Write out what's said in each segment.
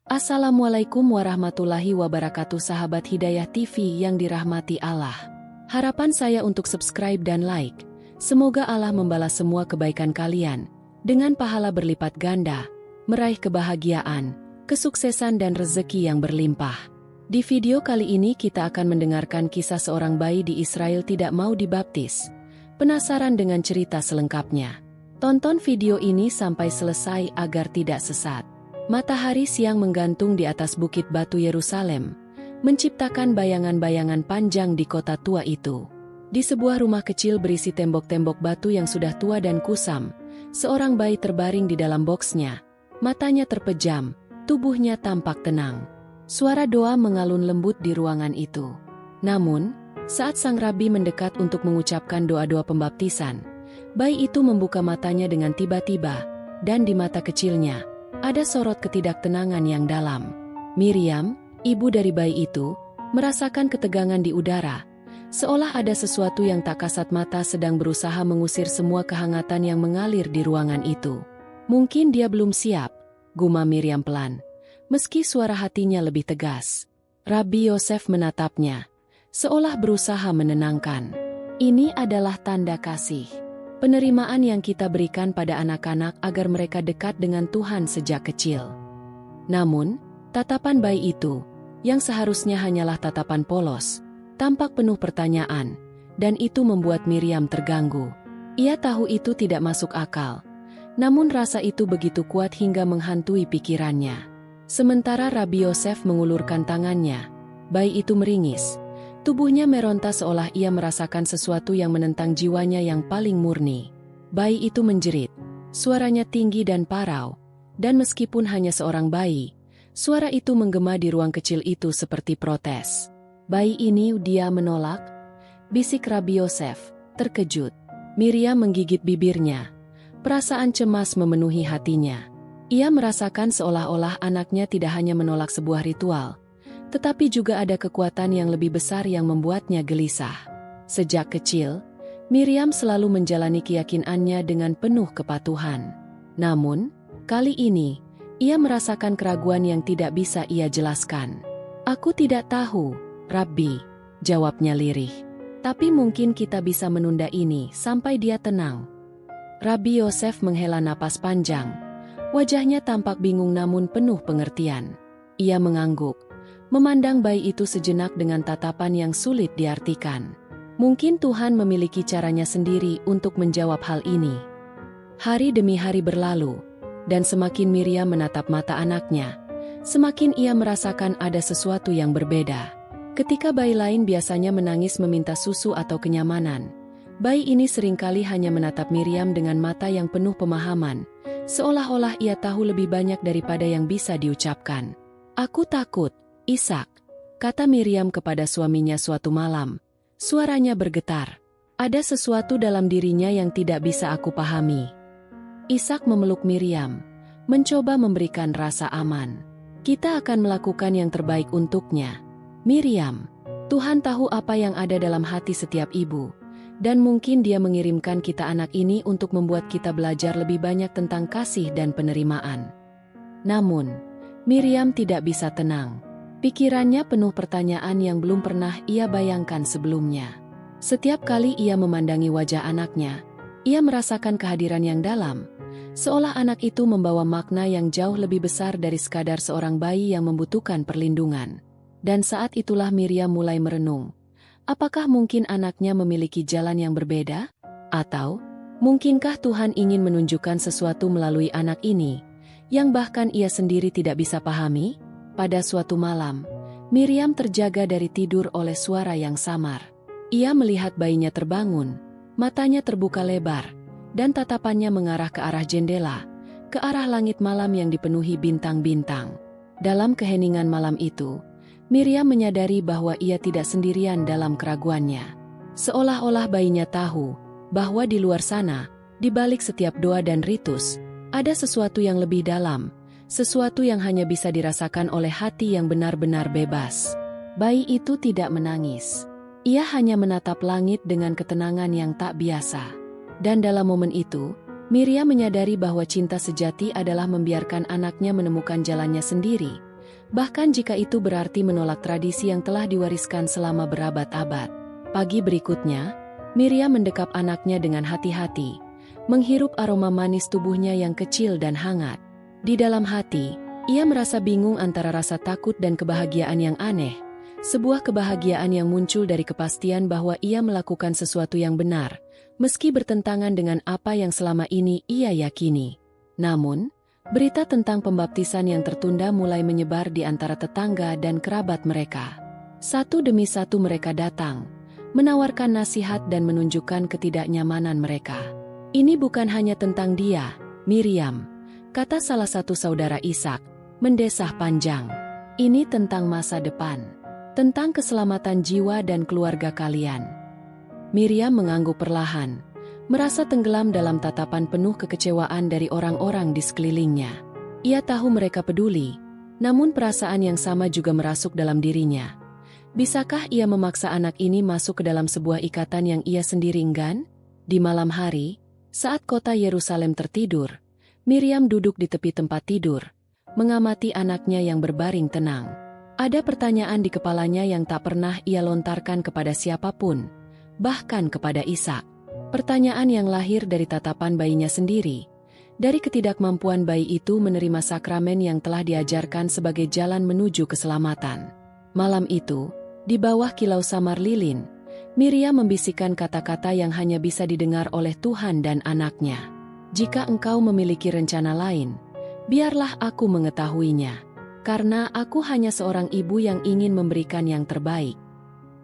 Assalamualaikum warahmatullahi wabarakatuh, sahabat Hidayah TV yang dirahmati Allah. Harapan saya untuk subscribe dan like. Semoga Allah membalas semua kebaikan kalian dengan pahala berlipat ganda, meraih kebahagiaan, kesuksesan dan rezeki yang berlimpah. Di video kali ini kita akan mendengarkan kisah seorang bayi di Israel tidak mau dibaptis. Penasaran dengan cerita selengkapnya? Tonton video ini sampai selesai agar tidak sesat. Matahari siang menggantung di atas bukit batu Yerusalem, menciptakan bayangan-bayangan panjang di kota tua itu. Di sebuah rumah kecil berisi tembok-tembok batu yang sudah tua dan kusam, seorang bayi terbaring di dalam boksnya. Matanya terpejam, tubuhnya tampak tenang. Suara doa mengalun lembut di ruangan itu. Namun, saat sang rabi mendekat untuk mengucapkan doa-doa pembaptisan, bayi itu membuka matanya dengan tiba-tiba, dan di mata kecilnya ada sorot ketidaktenangan yang dalam. Miriam, ibu dari bayi itu, merasakan ketegangan di udara, seolah ada sesuatu yang tak kasat mata sedang berusaha mengusir semua kehangatan yang mengalir di ruangan itu. Mungkin dia belum siap, gumam Miriam pelan, meski suara hatinya lebih tegas. Rabbi Yosef menatapnya, seolah berusaha menenangkan. Ini adalah tanda kasih, penerimaan yang kita berikan pada anak-anak agar mereka dekat dengan Tuhan sejak kecil. Namun, tatapan bayi itu, yang seharusnya hanyalah tatapan polos, tampak penuh pertanyaan, dan itu membuat Miriam terganggu. Ia tahu itu tidak masuk akal, namun rasa itu begitu kuat hingga menghantui pikirannya. Sementara Rabbi Yosef mengulurkan tangannya, bayi itu meringis. Tubuhnya meronta seolah ia merasakan sesuatu yang menentang jiwanya yang paling murni. Bayi itu menjerit, suaranya tinggi dan parau, dan meskipun hanya seorang bayi, suara itu menggema di ruang kecil itu seperti protes. Bayi ini dia menolak? Bisik Rabbi Yosef, terkejut. Miriam menggigit bibirnya. Perasaan cemas memenuhi hatinya. Ia merasakan seolah-olah anaknya tidak hanya menolak sebuah ritual, tetapi juga ada kekuatan yang lebih besar yang membuatnya gelisah. Sejak kecil, Miriam selalu menjalani keyakinannya dengan penuh kepatuhan. Namun, kali ini, ia merasakan keraguan yang tidak bisa ia jelaskan. "Aku tidak tahu, Rabbi," jawabnya lirih. "Tapi mungkin kita bisa menunda ini sampai dia tenang." Rabbi Yosef menghela napas panjang. Wajahnya tampak bingung namun penuh pengertian. Ia mengangguk, memandang bayi itu sejenak dengan tatapan yang sulit diartikan. Mungkin Tuhan memiliki caranya sendiri untuk menjawab hal ini. Hari demi hari berlalu, dan semakin Miriam menatap mata anaknya, semakin ia merasakan ada sesuatu yang berbeda. Ketika bayi lain biasanya menangis meminta susu atau kenyamanan, bayi ini seringkali hanya menatap Miriam dengan mata yang penuh pemahaman, seolah-olah ia tahu lebih banyak daripada yang bisa diucapkan. "Aku takut, Ishak," kata Miriam kepada suaminya suatu malam. Suaranya bergetar. "Ada sesuatu dalam dirinya yang tidak bisa aku pahami." Ishak memeluk Miriam, mencoba memberikan rasa aman. "Kita akan melakukan yang terbaik untuknya, Miriam. Tuhan tahu apa yang ada dalam hati setiap ibu, dan mungkin Dia mengirimkan kita anak ini untuk membuat kita belajar lebih banyak tentang kasih dan penerimaan." Namun, Miriam tidak bisa tenang. Pikirannya penuh pertanyaan yang belum pernah ia bayangkan sebelumnya. Setiap kali ia memandangi wajah anaknya, ia merasakan kehadiran yang dalam, seolah anak itu membawa makna yang jauh lebih besar dari sekadar seorang bayi yang membutuhkan perlindungan. Dan saat itulah Miriam mulai merenung. Apakah mungkin anaknya memiliki jalan yang berbeda? Atau, mungkinkah Tuhan ingin menunjukkan sesuatu melalui anak ini, yang bahkan ia sendiri tidak bisa pahami? Pada suatu malam, Miriam terjaga dari tidur oleh suara yang samar. Ia melihat bayinya terbangun, matanya terbuka lebar, dan tatapannya mengarah ke arah jendela, ke arah langit malam yang dipenuhi bintang-bintang. Dalam keheningan malam itu, Miriam menyadari bahwa ia tidak sendirian dalam keraguannya. Seolah-olah bayinya tahu bahwa di luar sana, di balik setiap doa dan ritus, ada sesuatu yang lebih dalam, sesuatu yang hanya bisa dirasakan oleh hati yang benar-benar bebas. Bayi itu tidak menangis. Ia hanya menatap langit dengan ketenangan yang tak biasa. Dan dalam momen itu, Miriam menyadari bahwa cinta sejati adalah membiarkan anaknya menemukan jalannya sendiri, bahkan jika itu berarti menolak tradisi yang telah diwariskan selama berabad-abad. Pagi berikutnya, Miriam mendekap anaknya dengan hati-hati, menghirup aroma manis tubuhnya yang kecil dan hangat. Di dalam hati, ia merasa bingung antara rasa takut dan kebahagiaan yang aneh, sebuah kebahagiaan yang muncul dari kepastian bahwa ia melakukan sesuatu yang benar, meski bertentangan dengan apa yang selama ini ia yakini. Namun, berita tentang pembaptisan yang tertunda mulai menyebar di antara tetangga dan kerabat mereka. Satu demi satu mereka datang, menawarkan nasihat dan menunjukkan ketidaknyamanan mereka. Ini bukan hanya tentang dia, Miriam, kata salah satu saudara Ishak, mendesah panjang. Ini tentang masa depan, tentang keselamatan jiwa dan keluarga kalian. Miriam mengangguk perlahan, merasa tenggelam dalam tatapan penuh kekecewaan dari orang-orang di sekelilingnya. Ia tahu mereka peduli, namun perasaan yang sama juga merasuk dalam dirinya. Bisakah ia memaksa anak ini masuk ke dalam sebuah ikatan yang ia sendiri enggan? Di malam hari, saat kota Yerusalem tertidur, Miriam duduk di tepi tempat tidur, mengamati anaknya yang berbaring tenang. Ada pertanyaan di kepalanya yang tak pernah ia lontarkan kepada siapapun, bahkan kepada Ishak. Pertanyaan yang lahir dari tatapan bayinya sendiri, dari ketidakmampuan bayi itu menerima sakramen yang telah diajarkan sebagai jalan menuju keselamatan. Malam itu, di bawah kilau samar lilin, Miriam membisikkan kata-kata yang hanya bisa didengar oleh Tuhan dan anaknya. Jika engkau memiliki rencana lain, biarlah aku mengetahuinya, karena aku hanya seorang ibu yang ingin memberikan yang terbaik.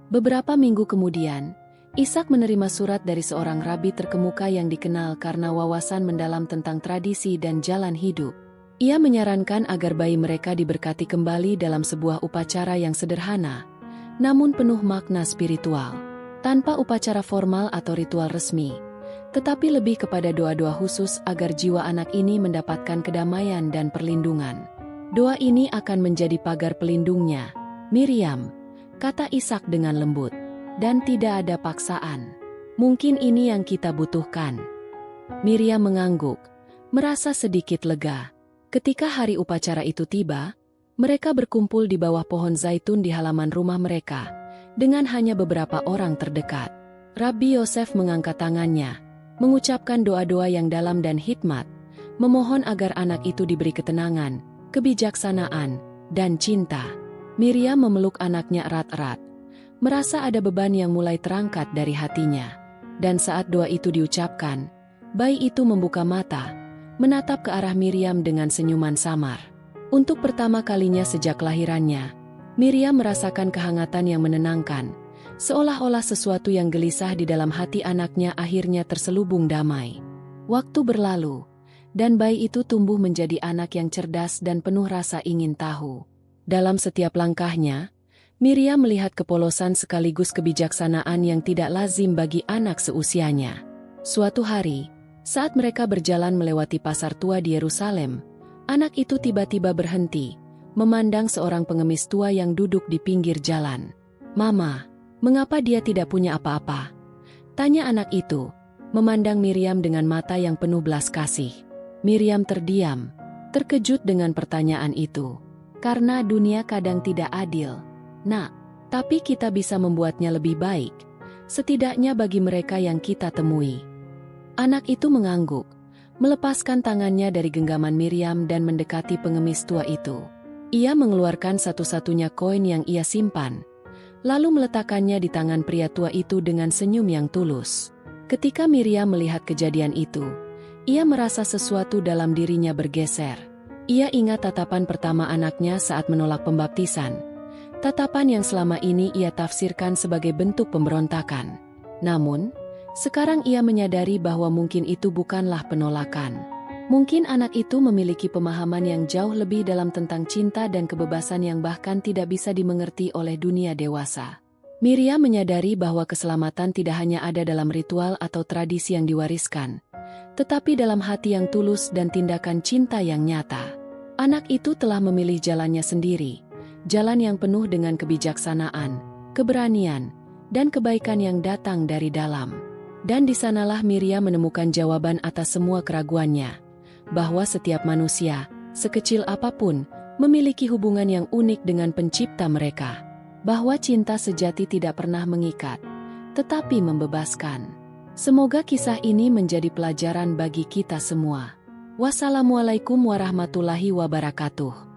Beberapa minggu kemudian, Ishak menerima surat dari seorang rabi terkemuka yang dikenal karena wawasan mendalam tentang tradisi dan jalan hidup. Ia menyarankan agar bayi mereka diberkati kembali dalam sebuah upacara yang sederhana, namun penuh makna spiritual, tanpa upacara formal atau ritual resmi, tetapi lebih kepada doa-doa khusus agar jiwa anak ini mendapatkan kedamaian dan perlindungan. Doa ini akan menjadi pagar pelindungnya, Miriam, kata Ishak dengan lembut, dan tidak ada paksaan. Mungkin ini yang kita butuhkan. Miriam mengangguk, merasa sedikit lega. Ketika hari upacara itu tiba, mereka berkumpul di bawah pohon zaitun di halaman rumah mereka, dengan hanya beberapa orang terdekat. Rabbi Yosef mengangkat tangannya, mengucapkan doa-doa yang dalam dan hikmat, memohon agar anak itu diberi ketenangan, kebijaksanaan, dan cinta. Miriam memeluk anaknya erat-erat, merasa ada beban yang mulai terangkat dari hatinya. Dan saat doa itu diucapkan, bayi itu membuka mata, menatap ke arah Miriam dengan senyuman samar. Untuk pertama kalinya sejak kelahirannya, Miriam merasakan kehangatan yang menenangkan, seolah-olah sesuatu yang gelisah di dalam hati anaknya akhirnya terselubung damai. Waktu berlalu, dan bayi itu tumbuh menjadi anak yang cerdas dan penuh rasa ingin tahu. Dalam setiap langkahnya, Miriam melihat kepolosan sekaligus kebijaksanaan yang tidak lazim bagi anak seusianya. Suatu hari, saat mereka berjalan melewati pasar tua di Yerusalem, anak itu tiba-tiba berhenti, memandang seorang pengemis tua yang duduk di pinggir jalan. "Mama, mengapa dia tidak punya apa-apa?" tanya anak itu, memandang Miriam dengan mata yang penuh belas kasih. Miriam terdiam, terkejut dengan pertanyaan itu. "Karena dunia kadang tidak adil, Nak, tapi kita bisa membuatnya lebih baik, setidaknya bagi mereka yang kita temui." Anak itu mengangguk, melepaskan tangannya dari genggaman Miriam dan mendekati pengemis tua itu. Ia mengeluarkan satu-satunya koin yang ia simpan, lalu meletakkannya di tangan pria tua itu dengan senyum yang tulus. Ketika Miriam melihat kejadian itu, ia merasa sesuatu dalam dirinya bergeser. Ia ingat tatapan pertama anaknya saat menolak pembaptisan, tatapan yang selama ini ia tafsirkan sebagai bentuk pemberontakan. Namun, sekarang ia menyadari bahwa mungkin itu bukanlah penolakan. Mungkin anak itu memiliki pemahaman yang jauh lebih dalam tentang cinta dan kebebasan yang bahkan tidak bisa dimengerti oleh dunia dewasa. Miriam menyadari bahwa keselamatan tidak hanya ada dalam ritual atau tradisi yang diwariskan, tetapi dalam hati yang tulus dan tindakan cinta yang nyata. Anak itu telah memilih jalannya sendiri, jalan yang penuh dengan kebijaksanaan, keberanian, dan kebaikan yang datang dari dalam. Dan di sanalah Miriam menemukan jawaban atas semua keraguannya, bahwa setiap manusia, sekecil apapun, memiliki hubungan yang unik dengan pencipta mereka, bahwa cinta sejati tidak pernah mengikat, tetapi membebaskan. Semoga kisah ini menjadi pelajaran bagi kita semua. Wassalamualaikum warahmatullahi wabarakatuh.